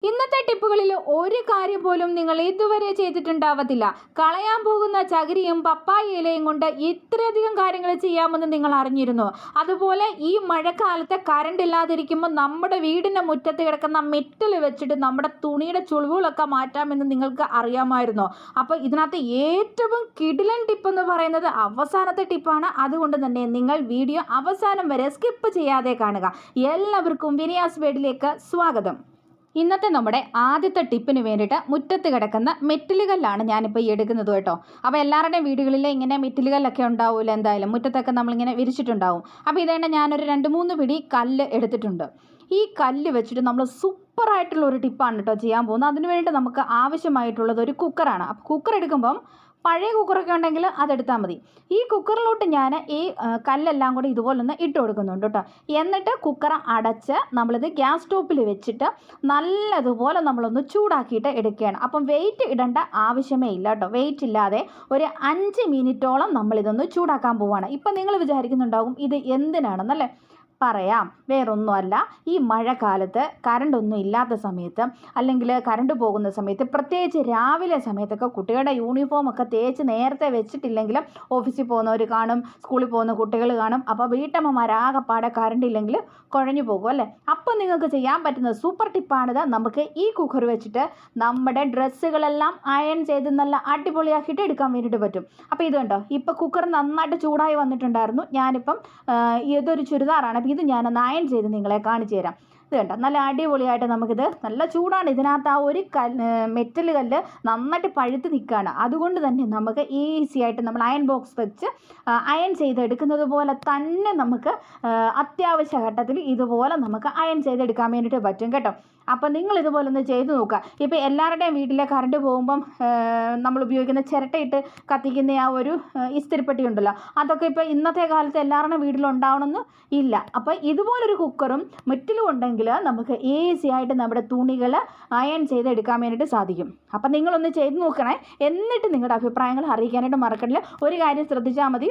ഇന്നത്തെ ടിപ്പുകളിൽ ഒരു കാര്യം പോലും നിങ്ങൾ ഇതുവരെ ചെയ്തിട്ടുണ്ടാവത്തില്ല. കളയാൻ പോകുന്ന ചകിരിയും പപ്പായ ഇലയും കൊണ്ട് ഇത്രയധികം കാര്യങ്ങൾ ചെയ്യാമെന്ന് നിങ്ങൾ അറിഞ്ഞിരുന്നോ? അതുപോലെ ഈ മഴക്കാലത്ത് കറണ്ട് ഇല്ലാതിരിക്കുമ്പോൾ നമ്മുടെ വീടിൻ്റെ മുറ്റത്ത് കിടക്കുന്ന മെറ്റൽ വെച്ചിട്ട് നമ്മുടെ തുണിയുടെ ചുളിവുകളൊക്കെ മാറ്റാമെന്ന് നിങ്ങൾക്ക് അറിയാമായിരുന്നോ? അപ്പോൾ ഇതിനകത്ത് ഏറ്റവും കിടിലൻ ടിപ്പ് എന്ന് പറയുന്നത് അവസാനത്തെ ടിപ്പാണ്. അതുകൊണ്ട് തന്നെ നിങ്ങൾ വീഡിയോ അവസാനം വരെ സ്കിപ്പ് ചെയ്യാതെ കാണുക. എല്ലാവർക്കും വിനിയാസ് വേഡിലേക്ക് സ്വാഗതം. ഇന്നത്തെ നമ്മുടെ ആദ്യത്തെ ടിപ്പിന് വേണ്ടിയിട്ട് മുറ്റത്ത് കിടക്കുന്ന മെറ്റലുകല്ലാണ് ഞാനിപ്പോൾ ഈ എടുക്കുന്നത് കേട്ടോ. അപ്പോൾ എല്ലാവരുടെയും വീടുകളിൽ ഇങ്ങനെ മെറ്റലുകല്ലൊക്കെ ഉണ്ടാവില്ല, എന്തായാലും മുറ്റത്തൊക്കെ നമ്മളിങ്ങനെ വിരിച്ചിട്ടുണ്ടാവും. അപ്പോൾ ഇതേണ്ട ഞാനൊരു 2-3 പിടി കല്ല് എടുത്തിട്ടുണ്ട്. ഈ കല്ല് വെച്ചിട്ട് നമ്മൾ സൂപ്പറായിട്ടുള്ള ഒരു ടിപ്പാണ് കേട്ടോ ചെയ്യാൻ പോകുന്നത്. അതിന് വേണ്ടി നമുക്ക് ആവശ്യമായിട്ടുള്ളത് ഒരു കുക്കറാണ്. അപ്പോൾ കുക്കർ എടുക്കുമ്പം പഴയ കുക്കറൊക്കെ ഉണ്ടെങ്കിൽ അതെടുത്താൽ മതി. ഈ കുക്കറിലോട്ട് ഞാൻ ഈ കല്ലെല്ലാം കൂടി ഇതുപോലെ ഒന്ന് ഇട്ട് കൊടുക്കുന്നുണ്ട് കേട്ടോ. എന്നിട്ട് കുക്കർ അടച്ച് നമ്മളിത് ഗ്യാസ് സ്റ്റോപ്പിൽ വെച്ചിട്ട് നല്ലതുപോലെ നമ്മളൊന്ന് ചൂടാക്കിയിട്ട് എടുക്കുകയാണ്. അപ്പം വെയിറ്റ് ഇടേണ്ട ആവശ്യമേ ഇല്ല കേട്ടോ. വെയിറ്റ് ഇല്ലാതെ ഒരു 5 മിനിറ്റോളം നമ്മളിതൊന്ന് ചൂടാക്കാൻ പോവുകയാണ്. ഇപ്പം നിങ്ങൾ വിചാരിക്കുന്നുണ്ടാകും ഇത് എന്തിനാണെന്നല്ലേ? പറയാം. വേറൊന്നുമല്ല, ഈ മഴക്കാലത്ത് കറണ്ടൊന്നും ഇല്ലാത്ത സമയത്ത് അല്ലെങ്കിൽ കറണ്ട് പോകുന്ന സമയത്ത്, പ്രത്യേകിച്ച് രാവിലെ സമയത്തൊക്കെ കുട്ടികളുടെ യൂണിഫോമൊക്കെ തേച്ച് നേരത്തെ വെച്ചിട്ടില്ലെങ്കിൽ ഓഫീസിൽ പോകുന്നവർ കാണും, സ്കൂളിൽ പോകുന്ന കുട്ടികൾ കാണും. അപ്പോൾ വീട്ടമ്മമാരാകെപ്പാടെ കറണ്ട് ഇല്ലെങ്കിൽ കുഴഞ്ഞു പോകും അല്ലേ? അപ്പം നിങ്ങൾക്ക് ചെയ്യാൻ പറ്റുന്ന സൂപ്പർ ടിപ്പാണിത്. നമുക്ക് ഈ കുക്കർ വെച്ചിട്ട് നമ്മുടെ ഡ്രസ്സുകളെല്ലാം അയൺ ചെയ്ത് നല്ല അടിപൊളിയാക്കിയിട്ട് എടുക്കാൻ വേണ്ടിയിട്ട് പറ്റും. അപ്പോൾ ഇത് കണ്ടോ, ഇപ്പോൾ കുക്കർ നന്നായിട്ട് ചൂടായി വന്നിട്ടുണ്ടായിരുന്നു. ഞാനിപ്പം ഇതൊരു ചുരിദാറാണ്. ഇത് ഞാനൊന്ന് അയൺ ചെയ്ത് നിങ്ങളെ കാണിച്ചു തരാം. ഇത് കണ്ടോ, നല്ല അടിപൊളിയായിട്ട് നമുക്കിത് നല്ല ചൂടാണ്. ഇതിനകത്ത് ആ ഒരു മെറ്റൽ കല്ല് നന്നായിട്ട് പഴുത്ത് നിൽക്കുകയാണ്. അതുകൊണ്ട് തന്നെ നമുക്ക് ഈസി ആയിട്ട് നമ്മൾ അയൺ ബോക്സ് വെച്ച് അയൺ ചെയ്തെടുക്കുന്നത് പോലെ തന്നെ നമുക്ക് അത്യാവശ്യ ഘട്ടത്തിൽ ഇതുപോലെ നമുക്ക് അയൺ ചെയ്തെടുക്കാൻ വേണ്ടിയിട്ട് പറ്റും കേട്ടോ. അപ്പം നിങ്ങൾ ഇതുപോലെ ഒന്ന് ചെയ്ത് നോക്കുക. ഇപ്പോൾ എല്ലാവരുടെയും വീട്ടിലെ കറണ്ട് പോകുമ്പം നമ്മൾ ഉപയോഗിക്കുന്ന ചിരട്ടയിട്ട് കത്തിക്കുന്ന ആ ഒരു ഇസ്തിരിപ്പെട്ടി ഉണ്ടല്ലോ, അതൊക്കെ ഇപ്പോൾ ഇന്നത്തെ കാലത്ത് എല്ലാവരുടെയും വീട്ടിലുണ്ടാവണമെന്ന് ഇല്ല. അപ്പോൾ ഇതുപോലൊരു കുക്കറും മെറ്റലും ഉണ്ടെങ്കിൽ നമുക്ക് ഈസി ആയിട്ട് നമ്മുടെ തുണികൾ അയൺ ചെയ്തെടുക്കാൻ വേണ്ടിയിട്ട് സാധിക്കും. അപ്പം നിങ്ങളൊന്ന് ചെയ്ത് നോക്കണേ. എന്നിട്ട് നിങ്ങളുടെ അഭിപ്രായങ്ങൾ അറിയിക്കാനായിട്ട് മറക്കണില്ല. ഒരു കാര്യം ശ്രദ്ധിച്ചാൽ മതി,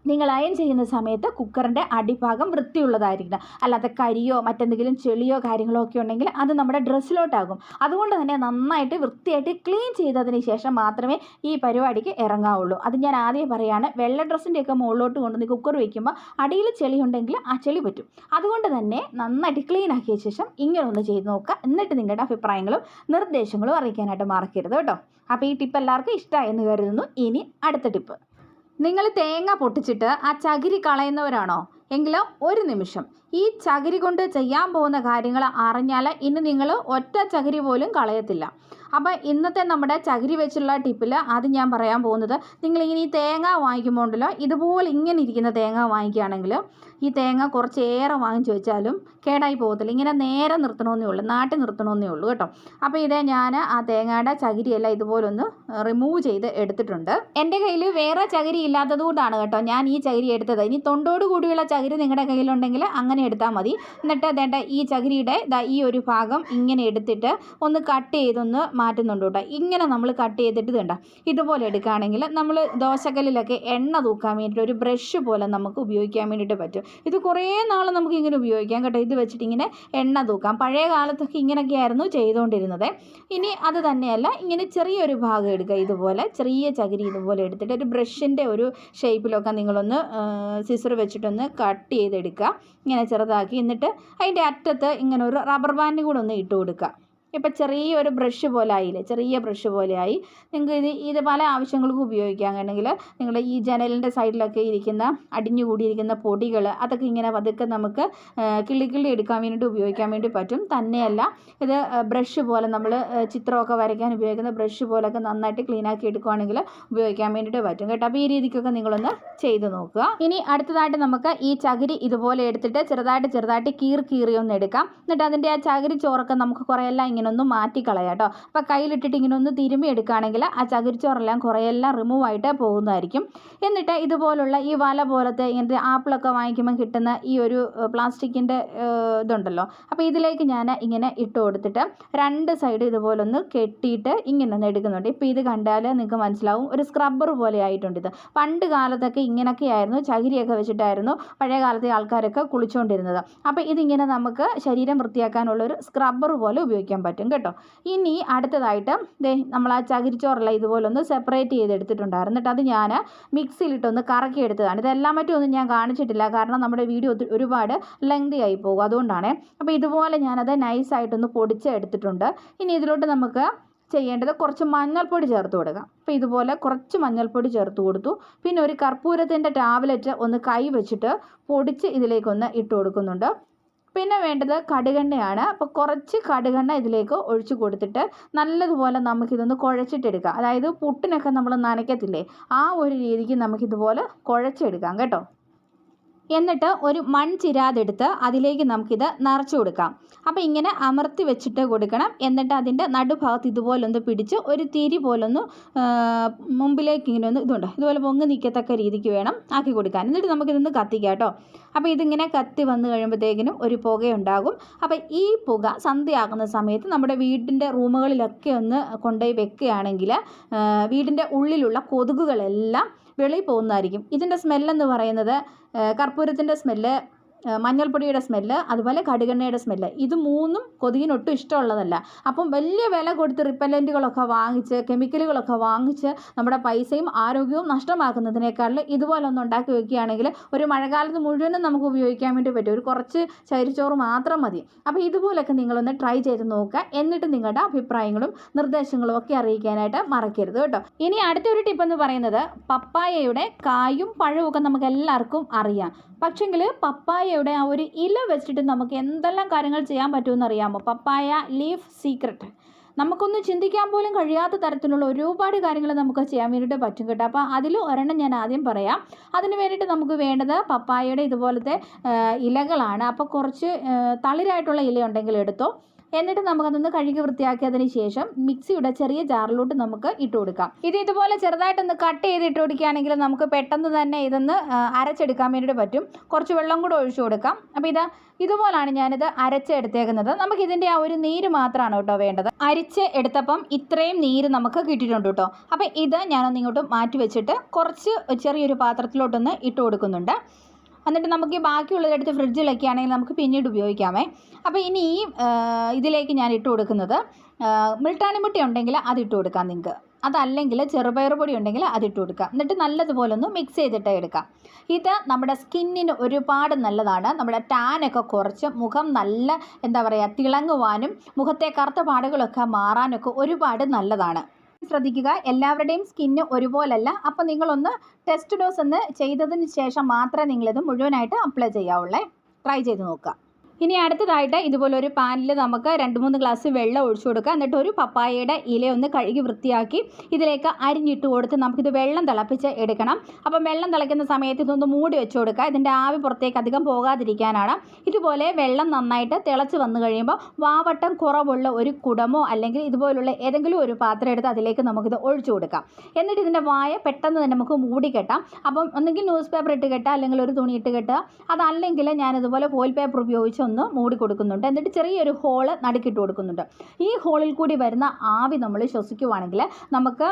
നിങ്ങൾ അയൺ ചെയ്യുന്ന സമയത്ത് കുക്കറിൻ്റെ അടിഭാഗം വൃത്തിയുള്ളതായിരിക്കണം. അല്ലാതെ കരിയോ മറ്റെന്തെങ്കിലും ചെളിയോ കാര്യങ്ങളോ ഒക്കെ ഉണ്ടെങ്കിൽ അത് നമ്മുടെ ഡ്രസ്സിലോട്ടാകും. അതുകൊണ്ട് തന്നെ നന്നായിട്ട് വൃത്തിയായിട്ട് ക്ലീൻ ചെയ്തതിന് ശേഷം മാത്രമേ ഈ പരിപാടിക്ക് ഇറങ്ങാവുള്ളൂ. അത് ഞാൻ ആദ്യം പറയുകയാണ്. വെള്ള ഡ്രസ്സിൻ്റെയൊക്കെ മുകളിലോട്ട് കൊണ്ടുവന്ന് കുക്കർ വയ്ക്കുമ്പോൾ അടിയിൽ ചെളി ഉണ്ടെങ്കിൽ ആ ചെളി പറ്റും. അതുകൊണ്ട് തന്നെ നന്നായിട്ട് ക്ലീൻ ആക്കിയ ശേഷം ഇങ്ങനെ ഒന്ന് ചെയ്ത് നോക്കുക. എന്നിട്ട് നിങ്ങളുടെ അഭിപ്രായങ്ങളും നിർദ്ദേശങ്ങളും അറിയിക്കാനായിട്ട് മറക്കരുത് കേട്ടോ. അപ്പോൾ ഈ ടിപ്പ് എല്ലാവർക്കും ഇഷ്ടമായെന്ന് കരുതുന്നു. ഇനി അടുത്ത ടിപ്പ്. നിങ്ങൾ തേങ്ങ പൊട്ടിച്ചിട്ട് ആ ചകിരി കളയുന്നവരാണോ? എങ്കിലും ഒരു നിമിഷം, ഈ ചകിരി കൊണ്ട് ചെയ്യാൻ പോകുന്ന കാര്യങ്ങൾ അറിഞ്ഞാൽ ഇനി നിങ്ങൾ ഒറ്റ ചകിരി പോലും കളയത്തില്ല. അപ്പോൾ ഇന്നത്തെ നമ്മുടെ ചകിരി വെച്ചുള്ള ടിപ്പിൽ ആദ്യം ഞാൻ പറയാൻ പോകുന്നത്, നിങ്ങളിങ്ങനെ ഈ തേങ്ങ വാങ്ങിക്കുമ്പോൾ ഉണ്ടല്ലോ, ഇതുപോലെ ഇങ്ങനെ ഇരിക്കുന്ന തേങ്ങ വാങ്ങിക്കുകയാണെങ്കിൽ ഈ തേങ്ങ കുറച്ചേറെ വാങ്ങിച്ചു വെച്ചാലും കേടായി പോകത്തില്ല. ഇങ്ങനെ നേരെ നിർത്തണമെന്നേ ഉള്ളൂ, നാട്ടി നിർത്തണമെന്നേ ഉള്ളൂ കേട്ടോ. അപ്പോൾ ഇതേ ഞാൻ ആ തേങ്ങയുടെ ചകിരിയെല്ലാം ഇതുപോലൊന്ന് റിമൂവ് ചെയ്ത് എടുത്തിട്ടുണ്ട്. എൻ്റെ കയ്യിൽ വേറെ ചകിരി ഇല്ലാത്തത് കൊണ്ടാണ് കേട്ടോ ഞാൻ ഈ ചകിരി എടുത്തത്. ഇനി തൊണ്ടോട് കൂടിയുള്ള ചകിരി നിങ്ങളുടെ കയ്യിലുണ്ടെങ്കിൽ അങ്ങനെ എടുത്താൽ മതി. എന്നിട്ട് അതേണ്ട ഈ ചകിരിയുടെ ഈ ഒരു ഭാഗം ഇങ്ങനെ എടുത്തിട്ട് ഒന്ന് കട്ട് ചെയ്തൊന്ന് മാറ്റുന്നുണ്ട് കേട്ടോ. ഇങ്ങനെ നമ്മൾ കട്ട് ചെയ്തിട്ട് വേണ്ട ഇതുപോലെ എടുക്കുകയാണെങ്കിൽ നമ്മൾ ദോശക്കല്ലിലൊക്കെ എണ്ണ തൂക്കാൻ വേണ്ടിയിട്ട് ഒരു ബ്രഷ് പോലെ നമുക്ക് ഉപയോഗിക്കാൻ വേണ്ടിയിട്ട് പറ്റും. ഇത് കുറേ നാൾ നമുക്ക് ഇങ്ങനെ ഉപയോഗിക്കാം കേട്ടോ. ഇത് വെച്ചിട്ട് ഇങ്ങനെ എണ്ണ തൂക്കാം. പഴയ കാലത്തൊക്കെ ഇങ്ങനെയൊക്കെയായിരുന്നു ചെയ്തുകൊണ്ടിരുന്നത്. ഇനി അത് തന്നെയല്ല, ഇങ്ങനെ ചെറിയൊരു ഭാഗം എടുക്കുക, ഇതുപോലെ ചെറിയ ചകിരി ഇതുപോലെ എടുത്തിട്ട് ഒരു ബ്രഷിൻ്റെ ഒരു ഷേപ്പിലൊക്കെ നിങ്ങളൊന്ന് സിസർ വെച്ചിട്ടൊന്ന് കട്ട് ചെയ്തെടുക്കുക, ഇങ്ങനെ ചെറുതാക്കി. എന്നിട്ട് അതിൻ്റെ അറ്റത്ത് ഇങ്ങനെ ഒരു റബ്ബർ ബാൻഡ് കൂടെ ഒന്ന് ഇട്ട് കൊടുക്കുക. ഇപ്പം ചെറിയൊരു ബ്രഷ് പോലെ ആയില്ലേ, ചെറിയ ബ്രഷ് പോലെ ആയി. നിങ്ങൾക്ക് ഇത് പല ആവശ്യങ്ങൾക്കും ഉപയോഗിക്കാം. ആണെങ്കിൽ നിങ്ങൾ ഈ ജനലിൻ്റെ സൈഡിലൊക്കെ ഇരിക്കുന്ന അടിഞ്ഞു കൂടിയിരിക്കുന്ന പൊടികൾ അതൊക്കെ ഇങ്ങനെ പതുക്കെ നമുക്ക് കിള്ളി എടുക്കാൻ വേണ്ടിയിട്ട് ഉപയോഗിക്കാൻ വേണ്ടി പറ്റും. തന്നെയല്ല, ഇത് ബ്രഷ് പോലെ നമ്മൾ ചിത്രമൊക്കെ വരയ്ക്കാൻ ഉപയോഗിക്കുന്ന ബ്രഷ് പോലൊക്കെ നന്നായിട്ട് ക്ലീനാക്കി എടുക്കുകയാണെങ്കിൽ ഉപയോഗിക്കാൻ വേണ്ടിയിട്ട് പറ്റും കേട്ടോ. അപ്പോൾ ഈ രീതിക്കൊക്കെ നിങ്ങളൊന്ന് ചെയ്ത് നോക്കുക. ഇനി അടുത്തതായിട്ട് നമുക്ക് ഈ ചകിരി ഇതുപോലെ എടുത്തിട്ട് ചെറുതായിട്ട് കീറി ഒന്ന് എടുക്കാം. എന്നിട്ട് അതിൻ്റെ ആ ചകിരി ചോറൊക്കെ നമുക്ക് കുറേയെല്ലാം ഇങ്ങനെ ഒന്ന് മാറ്റിക്കളയാം കേട്ടോ. അപ്പോൾ കയ്യിലിട്ടിട്ട് ഇങ്ങനെ ഒന്ന് തിരുമ്മി എടുക്കുകയാണെങ്കിൽ ആ ചകിരിച്ചോറെല്ലാം കുറേയെല്ലാം റിമൂവ് ആയിട്ട് പോകുന്നതായിരിക്കും. എന്നിട്ട് ഇതുപോലുള്ള ഈ വല പോലത്തെ ഇങ്ങനത്തെ ആപ്പിളൊക്കെ വാങ്ങിക്കുമ്പോൾ കിട്ടുന്ന ഈ ഒരു പ്ലാസ്റ്റിക്കിൻ്റെ ഇതുണ്ടല്ലോ, അപ്പോൾ ഇതിലേക്ക് ഞാൻ ഇങ്ങനെ ഇട്ട് കൊടുത്തിട്ട് 2 സൈഡ് ഇതുപോലൊന്ന് കെട്ടിയിട്ട് ഇങ്ങനെ ഒന്ന് എടുക്കുന്നുണ്ട്. ഇപ്പോൾ ഇത് കണ്ടാൽ നിങ്ങൾക്ക് മനസ്സിലാവും, ഒരു സ്ക്രബ്ബർ പോലെ ആയിട്ടുണ്ട് ഇത്. പണ്ട് കാലത്തൊക്കെ ഇങ്ങനെയൊക്കെ ആയിരുന്നു, ചകിരിയൊക്കെ വെച്ചിട്ടായിരുന്നു പഴയ കാലത്തെ ആൾക്കാരൊക്കെ കുളിച്ചുകൊണ്ടിരുന്നത്. അപ്പോൾ ഇതിങ്ങനെ നമുക്ക് ശരീരം വൃത്തിയാക്കാനുള്ളൊരു സ്ക്രബ്ബർ പോലെ ഉപയോഗിക്കാൻ പറ്റും. പറ്റും കേട്ടോ. ഇനി അടുത്തതായിട്ട് നമ്മൾ ആ ചകിരിച്ചോറെല്ലാം ഇതുപോലെ ഒന്ന് സെപ്പറേറ്റ് ചെയ്തെടുത്തിട്ടുണ്ടായിരുന്നു. എന്നിട്ട് അത് ഞാൻ മിക്സിയിലിട്ടൊന്ന് കറക്കി എടുത്തതാണ്. ഇതെല്ലാം മറ്റൊന്നും ഞാൻ കാണിച്ചിട്ടില്ല, കാരണം നമ്മുടെ വീഡിയോ ഒരുപാട് ലെങ്തി ആയി പോകും, അതുകൊണ്ടാണ്. അപ്പോൾ ഇതുപോലെ ഞാനത് നൈസായിട്ടൊന്ന് പൊടിച്ച് എടുത്തിട്ടുണ്ട്. ഇനി ഇതിലോട്ട് നമുക്ക് ചെയ്യേണ്ടത് കുറച്ച് മഞ്ഞൾപ്പൊടി ചേർത്ത് കൊടുക്കാം. അപ്പോൾ ഇതുപോലെ കുറച്ച് മഞ്ഞൾപ്പൊടി ചേർത്ത് കൊടുത്തു. പിന്നെ ഒരു കർപ്പൂരത്തിൻ്റെ ടാബ്ലറ്റ് ഒന്ന് കൈ വെച്ചിട്ട് പൊടിച്ച് ഇതിലേക്കൊന്ന് ഇട്ട് കൊടുക്കുന്നുണ്ട്. പിന്നെ വേണ്ടത് കടുകെണ്ണയാണ്. അപ്പോൾ കുറച്ച് കടുകെണ്ണ ഇതിലേക്ക് ഒഴിച്ച് കൊടുത്തിട്ട് നല്ലതുപോലെ നമുക്കിതൊന്ന് കുഴച്ചിട്ടെടുക്കാം. അതായത് പുട്ടിനൊക്കെ നമ്മൾ നനയ്ക്കത്തില്ലേ, ആ ഒരു രീതിക്ക് നമുക്കിതുപോലെ കുഴച്ചെടുക്കാം കേട്ടോ. എന്നിട്ട് ഒരു മൺചിരാതെടുത്ത് അതിലേക്ക് നമുക്കിത് നിറച്ച് കൊടുക്കാം. അപ്പോൾ ഇങ്ങനെ അമർത്തി വെച്ചിട്ട് കൊടുക്കണം. എന്നിട്ട് അതിൻ്റെ നടുഭാഗത്ത് ഇതുപോലൊന്ന് പിടിച്ച് ഒരു തിരി പോലൊന്ന് മുമ്പിലേക്ക് ഇങ്ങനെ ഒന്ന് ഇതുപോലെ പൊങ്ങി നിൽക്കത്തക്ക രീതിക്ക് വേണം ആക്കി കൊടുക്കാൻ. എന്നിട്ട് നമുക്കിതൊന്ന് കത്തിക്കാം കേട്ടോ. അപ്പോൾ ഇതിങ്ങനെ കത്തി വന്ന് കഴിയുമ്പോഴത്തേക്കിനും ഒരു പുകയുണ്ടാകും. അപ്പോൾ ഈ പുക സന്ധ്യയാകുന്ന സമയത്ത് നമ്മുടെ വീടിൻ്റെ റൂമുകളിലൊക്കെ ഒന്ന് കൊണ്ടുപോയി വെക്കുകയാണെങ്കിൽ വീടിൻ്റെ ഉള്ളിലുള്ള കൊതുകുകളെല്ലാം വെളിയിൽ പോകുന്നതായിരിക്കും. ഇതിൻ്റെ സ്മെല്ലെന്ന് പറയുന്നത് കർപ്പൂരത്തിൻ്റെ സ്മെല്ല്, മഞ്ഞൾപ്പൊടിയുടെ സ്മെല്ല്, അതുപോലെ കടുകെണ്ണയുടെ സ്മെല്ല്, ഇത് മൂന്നും കൊതുകിനൊട്ടും ഇഷ്ടമുള്ളതല്ല. അപ്പം വലിയ വില കൊടുത്ത് റിപ്പല്ലൻറ്റുകളൊക്കെ വാങ്ങിച്ച് കെമിക്കലുകളൊക്കെ വാങ്ങിച്ച് നമ്മുടെ പൈസയും ആരോഗ്യവും നഷ്ടമാക്കുന്നതിനേക്കാളും ഇതുപോലെ ഒന്ന് ഉണ്ടാക്കി വെക്കുകയാണെങ്കിൽ ഒരു മഴക്കാലത്ത് മുഴുവനും നമുക്ക് ഉപയോഗിക്കാൻ വേണ്ടി പറ്റും. ഒരു കുറച്ച് ചരിച്ചോറ് മാത്രം മതി. അപ്പോൾ ഇതുപോലൊക്കെ നിങ്ങളൊന്ന് ട്രൈ ചെയ്ത് നോക്കുക. എന്നിട്ട് നിങ്ങളുടെ അഭിപ്രായങ്ങളും നിർദ്ദേശങ്ങളും ഒക്കെ അറിയിക്കാനായിട്ട് മറക്കരുത് കേട്ടോ. ഇനി അടുത്തൊരു ടിപ്പെന്ന് പറയുന്നത്, പപ്പായയുടെ കായും പഴവും ഒക്കെ നമുക്ക് എല്ലാവർക്കും അറിയാം. പക്ഷെങ്കിൽ പപ്പായയുടെ ആ ഒരു ഇല വെച്ചിട്ട് നമുക്ക് എന്തെല്ലാം കാര്യങ്ങൾ ചെയ്യാൻ പറ്റുമെന്ന് അറിയാമോ? പപ്പായ ലീഫ് സീക്രട്ട്. നമുക്കൊന്നും ചിന്തിക്കാൻ പോലും കഴിയാത്ത തരത്തിലുള്ള ഒരുപാട് കാര്യങ്ങൾ നമുക്ക് ചെയ്യാൻ വേണ്ടിയിട്ട് പറ്റും കേട്ടോ. അപ്പോൾ അതിൽ ഒരെണ്ണം ഞാൻ ആദ്യം പറയാം. അതിന് വേണ്ടിയിട്ട് നമുക്ക് വേണ്ടത് പപ്പായയുടെ ഇതുപോലത്തെ ഇലകളാണ്. അപ്പോൾ കുറച്ച് തളിരായിട്ടുള്ള ഇല ഉണ്ടെങ്കിൽ എടുത്തോ. എന്നിട്ട് നമുക്കതൊന്ന് കഴുകി വൃത്തിയാക്കിയതിന് ശേഷം മിക്സിയുടെ ചെറിയ ജാറിലോട്ട് നമുക്ക് ഇട്ട് കൊടുക്കാം. ഇതുപോലെ ചെറുതായിട്ടൊന്ന് കട്ട് ചെയ്ത് ഇട്ട് കൊടുക്കുകയാണെങ്കിൽ നമുക്ക് പെട്ടെന്ന് തന്നെ ഇതൊന്ന് അരച്ചെടുക്കാൻ വേണ്ടിയിട്ട് പറ്റും. കുറച്ച് വെള്ളം കൂടെ ഒഴിച്ചു കൊടുക്കാം. അപ്പോൾ ഇതുപോലാണ് ഞാനിത് അരച്ചെടുത്തേക്കുന്നത്. നമുക്കിതിൻ്റെ ആ ഒരു നീര് മാത്രമാണ് കേട്ടോ വേണ്ടത്. അരിച്ച് എടുത്തപ്പം ഇത്രയും നീര് നമുക്ക് കിട്ടിയിട്ടുണ്ട് കേട്ടോ. അപ്പോൾ ഇത് ഞാനൊന്ന് ഇങ്ങോട്ട് മാറ്റി വെച്ചിട്ട് കുറച്ച് ചെറിയൊരു പാത്രത്തിലോട്ടൊന്ന് ഇട്ട് കൊടുക്കുന്നുണ്ട്. എന്നിട്ട് നമുക്ക് ഈ ബാക്കിയുള്ളതെടുത്ത് ഫ്രിഡ്ജിലൊക്കെ ആണെങ്കിൽ നമുക്ക് പിന്നീട് ഉപയോഗിക്കാമേ. അപ്പോൾ ഇനി ഇതിലേക്ക് ഞാൻ ഇട്ട് കൊടുക്കുന്നത് മിൾട്ടാണിമുട്ട ഉണ്ടെങ്കിൽ അതിട്ട് കൊടുക്കാം നിങ്ങൾക്ക്. അതല്ലെങ്കിൽ ചെറുപയർ പൊടി ഉണ്ടെങ്കിൽ അതിട്ട് കൊടുക്കാം. എന്നിട്ട് നല്ലതുപോലെ ഒന്ന് മിക്സ് ചെയ്തിട്ട് എടുക്കാം. ഇത് നമ്മുടെ സ്കിന്നിന് ഒരുപാട് നല്ലതാണ്. നമ്മുടെ ടാനൊക്കെ കുറച്ച് മുഖം നല്ല തിളങ്ങുവാനും മുഖത്തെ കറുത്ത പാടുകളൊക്കെ മാറാനൊക്കെ ഒരുപാട് നല്ലതാണ്. ശ്രദ്ധിക്കുക, എല്ലാവരുടെയും സ്കിന്ന് ഒരുപോലല്ല. അപ്പോൾ നിങ്ങളൊന്ന് ടെസ്റ്റ് ഡോസ് ഒന്ന് ചെയ്തതിന് ശേഷം മാത്രമേ നിങ്ങളിത് മുഴുവനായിട്ട് അപ്ലൈ ചെയ്യാവുള്ളേ. ട്രൈ ചെയ്ത് നോക്കുക. ഇനി അടുത്തതായിട്ട് ഇതുപോലെ ഒരു പാനിൽ നമുക്ക് 2-3 ഗ്ലാസ് വെള്ളം ഒഴിച്ചു കൊടുക്കുക. എന്നിട്ട് ഒരു പപ്പായയുടെ ഇല ഒന്ന് കഴുകി വൃത്തിയാക്കി ഇതിലേക്ക് അരിഞ്ഞിട്ട് കൊടുത്ത് നമുക്കിത് വെള്ളം തിളപ്പിച്ച് എടുക്കണം. അപ്പം വെള്ളം തിളയ്ക്കുന്ന സമയത്ത് ഇതൊന്ന് മൂടി വെച്ച് കൊടുക്കുക. ഇതിൻ്റെ ആവി പുറത്തേക്ക് അധികം പോകാതിരിക്കാനാണ്. ഇതുപോലെ വെള്ളം നന്നായിട്ട് തിളച്ച് വന്നു കഴിയുമ്പോൾ വാവട്ടം കുറവുള്ള ഒരു കുടമോ അല്ലെങ്കിൽ ഇതുപോലുള്ള ഏതെങ്കിലും ഒരു പാത്രം എടുത്ത് അതിലേക്ക് നമുക്കിത് ഒഴിച്ചു കൊടുക്കാം. എന്നിട്ട് ഇതിൻ്റെ വായ പെട്ടെന്ന് തന്നെ നമുക്ക് മൂടി കെട്ടാം. അപ്പം ഒന്നെങ്കിൽ ന്യൂസ് പേപ്പർ ഇട്ട് കെട്ടുക, അല്ലെങ്കിൽ ഒരു തുണി ഇട്ട് കെട്ടുക. അതല്ലെങ്കിൽ ഞാനിതുപോലെ ഫോയിൽ പേപ്പർ ഉപയോഗിച്ച് ഒന്ന് മൂടി കൊടുക്കുന്നുണ്ട്. എന്നിട്ട് ചെറിയൊരു ഹോള് നടുക്കിട്ട് കൊടുക്കുന്നുണ്ട്. ഈ ഹോളിൽ കൂടി വരുന്ന ആവി നമ്മൾ ശ്വസിക്കുവാണെങ്കിൽ നമുക്ക്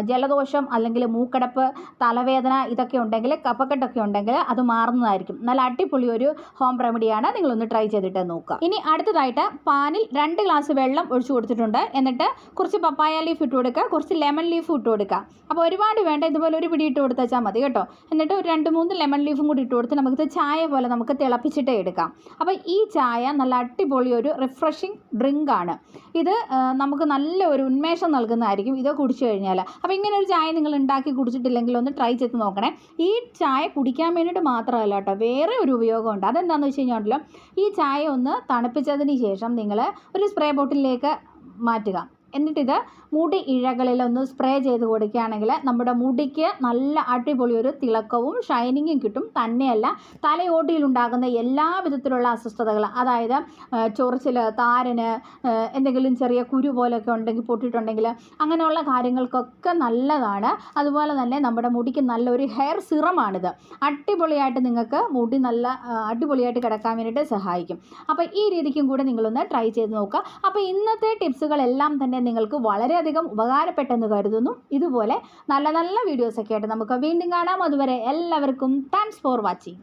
ജലദോഷം അല്ലെങ്കിൽ മൂക്കടപ്പ്, തലവേദന ഇതൊക്കെ ഉണ്ടെങ്കിൽ, കഫക്കെട്ടൊക്കെ ഉണ്ടെങ്കിൽ അത് മാറുന്നതായിരിക്കും. നല്ല അടിപൊളി ഒരു ഹോം റെമഡിയാണ്. നിങ്ങളൊന്ന് ട്രൈ ചെയ്തിട്ട് നോക്കുക. ഇനി അടുത്തതായിട്ട് പാനിൽ 2 ഗ്ലാസ് വെള്ളം ഒഴിച്ചു കൊടുത്തിട്ടുണ്ട്. എന്നിട്ട് കുറച്ച് പപ്പായ ലീഫ് ഇട്ട് കൊടുക്കുക, കുറച്ച് ലെമൺ ലീഫ് ഇട്ട് കൊടുക്കുക. അപ്പോൾ ഒരുപാട് വേണ്ട, ഇതുപോലെ ഒരു പിടി ഇട്ട് കൊടുത്താൽ മതി കേട്ടോ. എന്നിട്ട് ഒരു 2-3 ലെമൺ ലീഫും കൂടി ഇട്ട് കൊടുത്ത് നമുക്കിത് ചായ പോലെ നമുക്ക് തിളപ്പിച്ചിട്ടേ എടുക്കാം. അപ്പോൾ ഈ ചായ നല്ല അടിപൊളി ഒരു റിഫ്രഷിങ് ഡ്രിങ്ക് ആണ്. ഇത് നമുക്ക് നല്ല ഒരു ഉന്മേഷം നൽകുന്നതായിരിക്കും ഇത് കുടിച്ചു കഴിഞ്ഞാൽ. അപ്പോൾ ഇങ്ങനെ ഒരു ചായ നിങ്ങൾ ഉണ്ടാക്കി കുടിച്ചിട്ടില്ലെങ്കിൽ ഒന്ന് ട്രൈ ചെയ്ത് നോക്കണേ. ഈ ചായ കുടിക്കാൻ വേണ്ടിയിട്ട് മാത്രമല്ല കേട്ടോ, വേറെ ഒരു ഉപയോഗമുണ്ട്. അതെന്താണെന്ന് വെച്ച് കഴിഞ്ഞാൽ ഈ ചായ ഒന്ന് തണുപ്പിച്ചതിന് ശേഷം നിങ്ങൾ ഒരു സ്പ്രേ ബോട്ടിലേക്ക് മാറ്റുക. എന്നിട്ടിത് മുടി ഇഴകളിലൊന്ന് സ്പ്രേ ചെയ്ത് കൊടുക്കുകയാണെങ്കിൽ നമ്മുടെ മുടിക്ക് നല്ല അടിപൊളി ഒരു തിളക്കവും ഷൈനിങ്ങും കിട്ടും. തന്നെയല്ല, തലയോട്ടിയിലുണ്ടാകുന്ന എല്ലാ വിധത്തിലുള്ള അസ്വസ്ഥതകൾ, അതായത് ചൊറിച്ചിൽ, താരന്, എന്തെങ്കിലും ചെറിയ കുരു പോലെയൊക്കെ ഉണ്ടെങ്കിൽ പൊട്ടിയിട്ടുണ്ടെങ്കിൽ അങ്ങനെയുള്ള കാര്യങ്ങൾക്കൊക്കെ നല്ലതാണ്. അതുപോലെ തന്നെ നമ്മുടെ മുടിക്ക് നല്ലൊരു ഹെയർ സിറമാണിത്. അടിപൊളിയായിട്ട് നിങ്ങൾക്ക് മുടി നല്ല അടിപൊളിയായിട്ട് കിടക്കാൻ വേണ്ടിയിട്ട് സഹായിക്കും. അപ്പോൾ ഈ രീതിക്കും കൂടെ നിങ്ങളൊന്ന് ട്രൈ ചെയ്ത് നോക്കുക. അപ്പോൾ ഇന്നത്തെ ടിപ്സുകളെല്ലാം തന്നെ നിങ്ങൾക്ക് വളരെയധികം ഉപകാരപ്പെട്ടെന്ന് കരുതുന്നു. ഇതുപോലെ നല്ല നല്ല വീഡിയോസൊക്കെ ആയിട്ട് നമുക്ക് വീണ്ടും കാണാം. അതുവരെ എല്ലാവർക്കും താങ്ക്സ് ഫോർ വാച്ചിങ്.